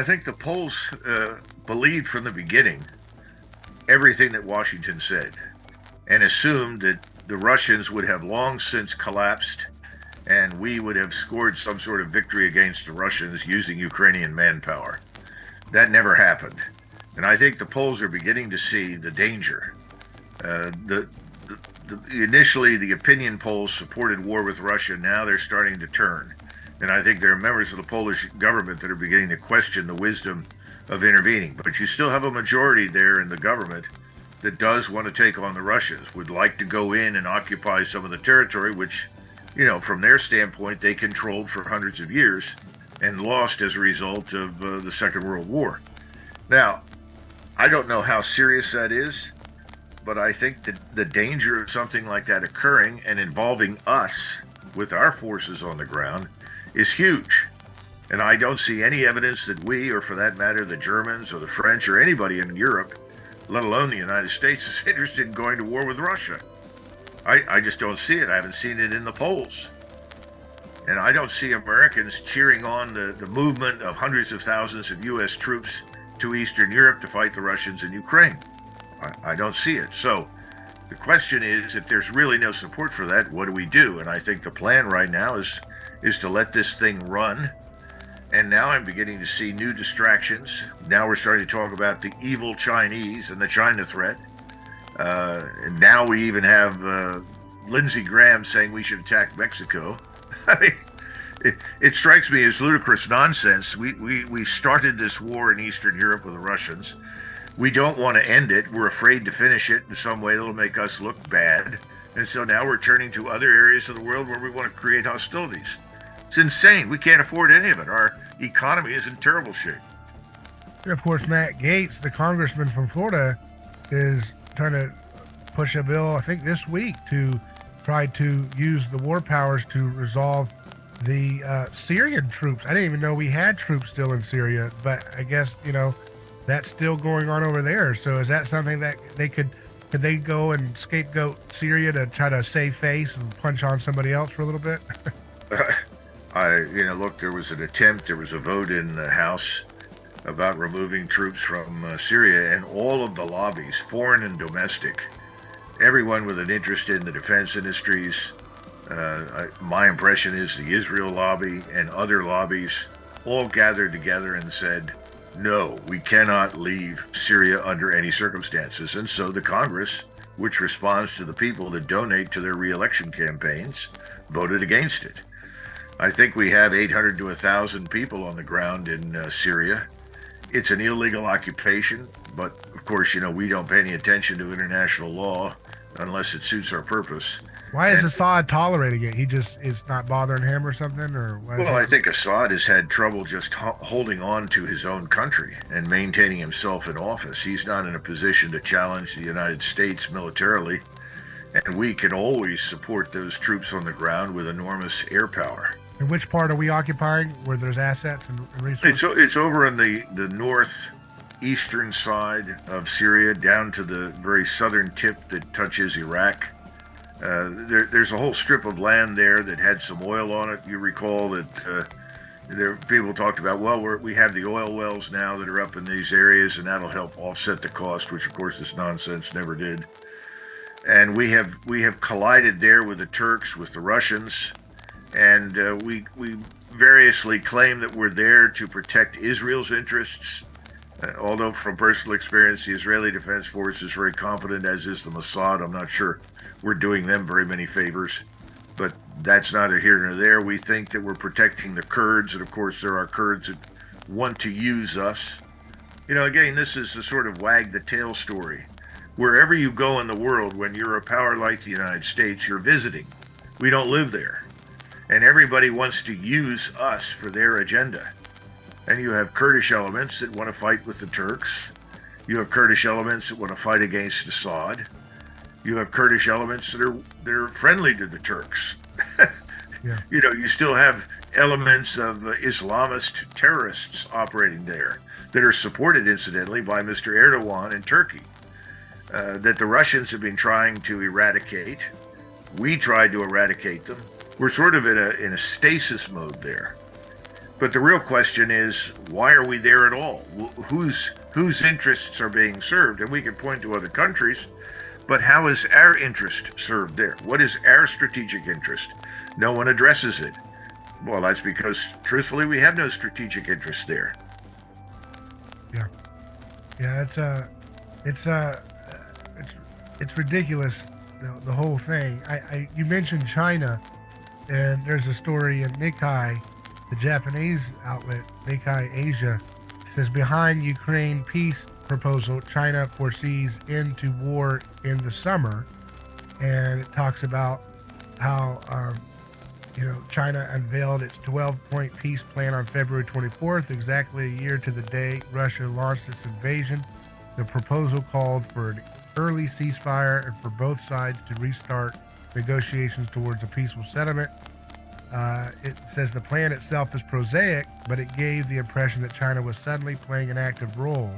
I think the Poles believed from the beginning everything that Washington said and assumed that the Russians would have long since collapsed and we would have scored some sort of victory against the Russians using Ukrainian manpower. That never happened. And I think the Poles are beginning to see the danger. Initially, the opinion polls supported war with Russia. Now they're starting to turn. And I think there are members of the Polish government that are beginning to question the wisdom of intervening. But you still have a majority there in the government that does want to take on the Russians, would like to go in and occupy some of the territory, which, from their standpoint, they controlled for hundreds of years and lost as a result of the Second World War. Now, I don't know how serious that is, but I think that the danger of something like that occurring and involving us with our forces on the ground is huge. And I don't see any evidence that we, or for that matter, the Germans or the French or anybody in Europe, let alone the United States, is interested in going to war with Russia. I just don't see it. I haven't seen it in the polls. And I don't see Americans cheering on the movement of hundreds of thousands of U.S. troops to Eastern Europe to fight the Russians in Ukraine. I don't see it. So the question is, if there's really no support for that, what do we do? And I think the plan right now is to let this thing run. And now I'm beginning to see new distractions. Now we're starting to talk about the evil Chinese and the China threat. And now we even have Lindsey Graham saying we should attack Mexico. I mean, it strikes me as ludicrous nonsense. We started this war in Eastern Europe with the Russians. We don't want to end it. We're afraid to finish it in some way that'll make us look bad. And so now we're turning to other areas of the world where we want to create hostilities. It's insane. We can't afford any of it. Our economy is in terrible shape. And of course, Matt Gaetz, the congressman from Florida, is trying to push a bill, I think this week, to try to use the war powers to resolve the Syrian troops. I didn't even know we had troops still in Syria, but I guess, that's still going on over there. So is that something that could they go and scapegoat Syria to try to save face and punch on somebody else for a little bit? Look, there was an attempt, there was a vote in the House about removing troops from Syria, and all of the lobbies, foreign and domestic, everyone with an interest in the defense industries, my impression is the Israel lobby and other lobbies all gathered together and said, no, we cannot leave Syria under any circumstances. And so the Congress, which responds to the people that donate to their re-election campaigns, voted against it. I think we have 800 to 1,000 people on the ground in Syria. It's an illegal occupation, but of course, we don't pay any attention to international law unless it suits our purpose. Why is Assad tolerating it? It's not bothering him or something? Well, I think Assad has had trouble just holding on to his own country and maintaining himself in office. He's not in a position to challenge the United States militarily, and we can always support those troops on the ground with enormous air power. And which part are we occupying where there's assets and resources? It's over on the northeastern side of Syria, down to the very southern tip that touches Iraq. There's a whole strip of land there that had some oil on it. You recall that people talked about, we have the oil wells now that are up in these areas, and that'll help offset the cost, which of course is nonsense, never did. And we have collided there with the Turks, with the Russians, and we variously claim that we're there to protect Israel's interests. Although from personal experience, the Israeli Defense Force is very competent, as is the Mossad. I'm not sure we're doing them very many favors, but that's neither here nor there. We think that we're protecting the Kurds, and of course there are Kurds that want to use us. Again, this is the sort of wag the tail story. Wherever you go in the world, when you're a power like the United States, you're visiting. We don't live there. And everybody wants to use us for their agenda. And you have Kurdish elements that want to fight with the Turks. You have Kurdish elements that want to fight against Assad. You have Kurdish elements that are friendly to the Turks. Yeah. You still have elements of Islamist terrorists operating there that are supported, incidentally, by Mr. Erdogan in Turkey, that the Russians have been trying to eradicate. We tried to eradicate them. We're sort of in a stasis mode there. But the real question is, why are we there at all? Whose interests are being served? And we can point to other countries, but how is our interest served there? What is our strategic interest? No one addresses it. Well, that's because, truthfully, we have no strategic interest there. Yeah, yeah, it's ridiculous, the whole thing. You mentioned China, and there's a story in Nikkei, the Japanese outlet, Nikkei Asia, says behind Ukraine peace proposal, China foresees end to war in the summer, and it talks about how China unveiled its 12-point peace plan on February 24th, exactly a year to the day Russia launched its invasion. The proposal called for an early ceasefire and for both sides to restart negotiations towards a peaceful settlement. It says the plan itself is prosaic, but it gave the impression that China was suddenly playing an active role.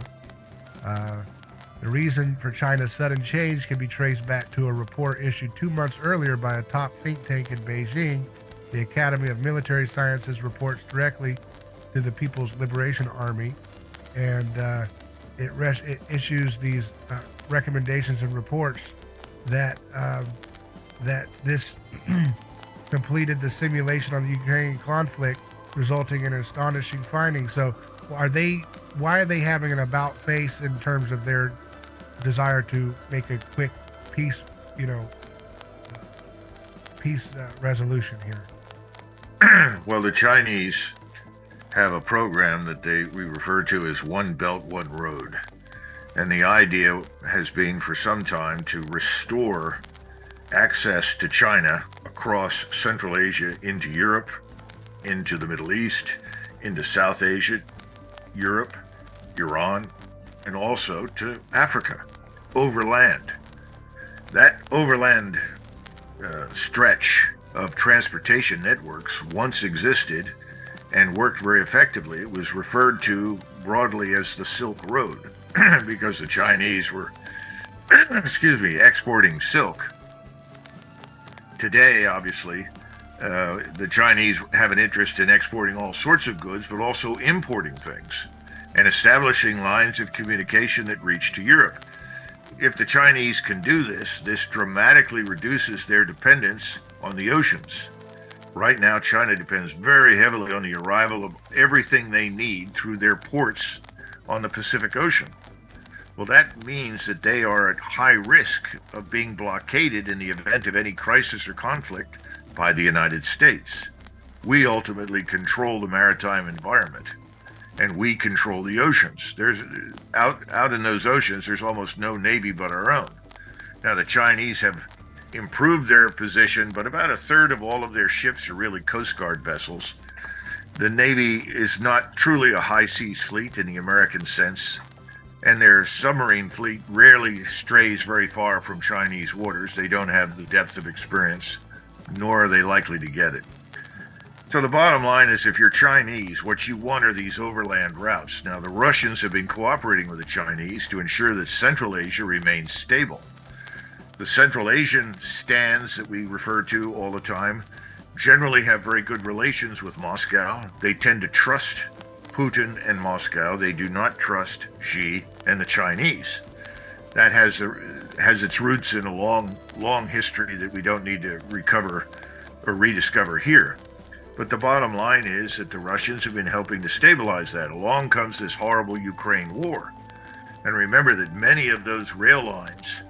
The reason for China's sudden change can be traced back to a report issued 2 months earlier by a top think tank in Beijing. The Academy of Military Sciences reports directly to the People's Liberation Army, and it issues these recommendations and reports that this completed the simulation on the Ukrainian conflict, resulting in astonishing findings. So, why are they having an about face in terms of their desire to make a quick peace, resolution here? Well, the Chinese have a program that we refer to as One Belt, One Road. And the idea has been for some time to restore access to China across Central Asia into Europe, into the Middle East, into South Asia, Europe, Iran, and also to Africa, overland. That overland stretch of transportation networks once existed and worked very effectively. It was referred to broadly as the Silk Road because the Chinese were, exporting silk. Today, obviously, the Chinese have an interest in exporting all sorts of goods, but also importing things and establishing lines of communication that reach to Europe. If the Chinese can do this, this dramatically reduces their dependence on the oceans. Right now, China depends very heavily on the arrival of everything they need through their ports on the Pacific Ocean. Well, that means that they are at high risk of being blockaded in the event of any crisis or conflict by the United States. We ultimately control the maritime environment, and we control the oceans. There's out in those oceans, there's almost no navy but our own. Now, the Chinese have improved their position, but about a third of all of their ships are really Coast Guard vessels. The Navy is not truly a high seas fleet in the American sense, and their submarine fleet rarely strays very far from Chinese waters. They don't have the depth of experience, nor are they likely to get it. So the bottom line is, if you're Chinese, what you want are these overland routes. Now, the Russians have been cooperating with the Chinese to ensure that Central Asia remains stable. The Central Asian stands that we refer to all the time generally have very good relations with Moscow. They tend to trust Putin and Moscow. They do not trust Xi and the Chinese. That has its roots in a long history that we don't need to recover or rediscover here. But the bottom line is that the Russians have been helping to stabilize that. Along comes this horrible Ukraine war. And remember that many of those rail lines,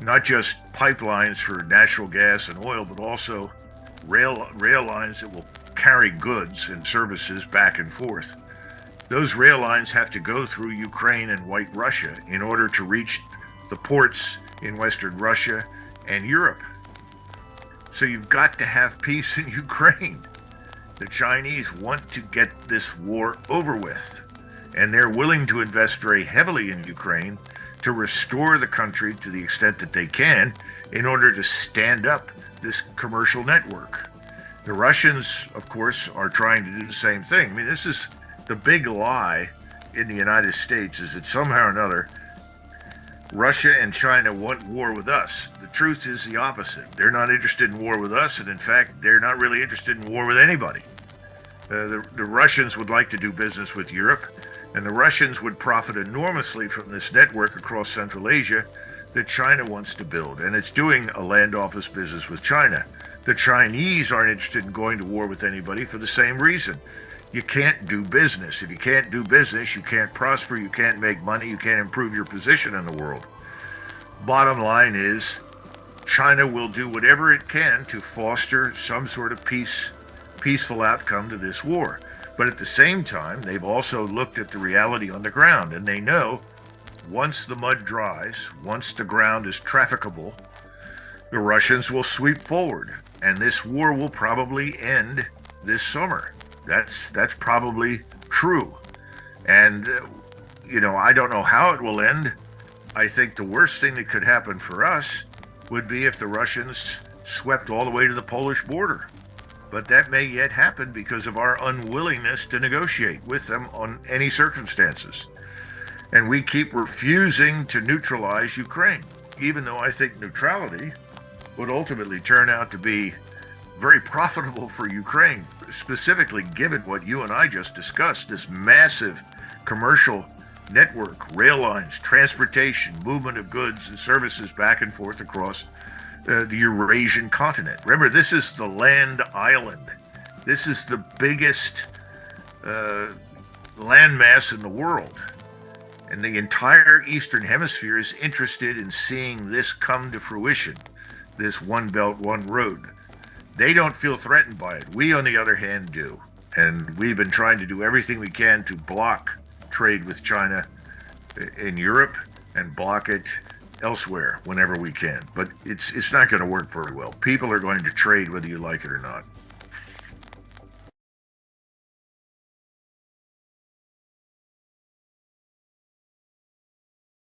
not just pipelines for natural gas and oil, but also rail lines that will carry goods and services back and forth. Those rail lines have to go through Ukraine and White Russia in order to reach the ports in Western Russia and Europe. So you've got to have peace in Ukraine. The Chinese want to get this war over with, and they're willing to invest very heavily in Ukraine to restore the country to the extent that they can in order to stand up this commercial network. The Russians, of course, are trying to do the same thing. I mean, this is the big lie in the United States, is that somehow or another Russia and China want war with us. The truth is the opposite. They're not interested in war with us, and in fact, they're not really interested in war with anybody. The Russians would like to do business with Europe, and the Russians would profit enormously from this network across Central Asia that China wants to build. And it's doing a land office business with China. The Chinese aren't interested in going to war with anybody for the same reason. You can't do business. If you can't do business, you can't prosper, you can't make money, you can't improve your position in the world. Bottom line is, China will do whatever it can to foster some sort of peaceful outcome to this war. But at the same time, they've also looked at the reality on the ground, and they know once the mud dries, once the ground is trafficable, the Russians will sweep forward, and this war will probably end this summer. That's probably true. And, I don't know how it will end. I think the worst thing that could happen for us would be if the Russians swept all the way to the Polish border. But that may yet happen because of our unwillingness to negotiate with them on any circumstances. And we keep refusing to neutralize Ukraine, even though I think neutrality would ultimately turn out to be very profitable for Ukraine, specifically given what you and I just discussed, this massive commercial network, rail lines, transportation, movement of goods and services back and forth across the Eurasian continent. Remember, this is the land island. This is the biggest landmass in the world. And the entire Eastern Hemisphere is interested in seeing this come to fruition, this one belt, one road. They don't feel threatened by it. We, on the other hand, do. And we've been trying to do everything we can to block trade with China in Europe and block it elsewhere whenever we can. But it's not going to work very well. People are going to trade whether you like it or not.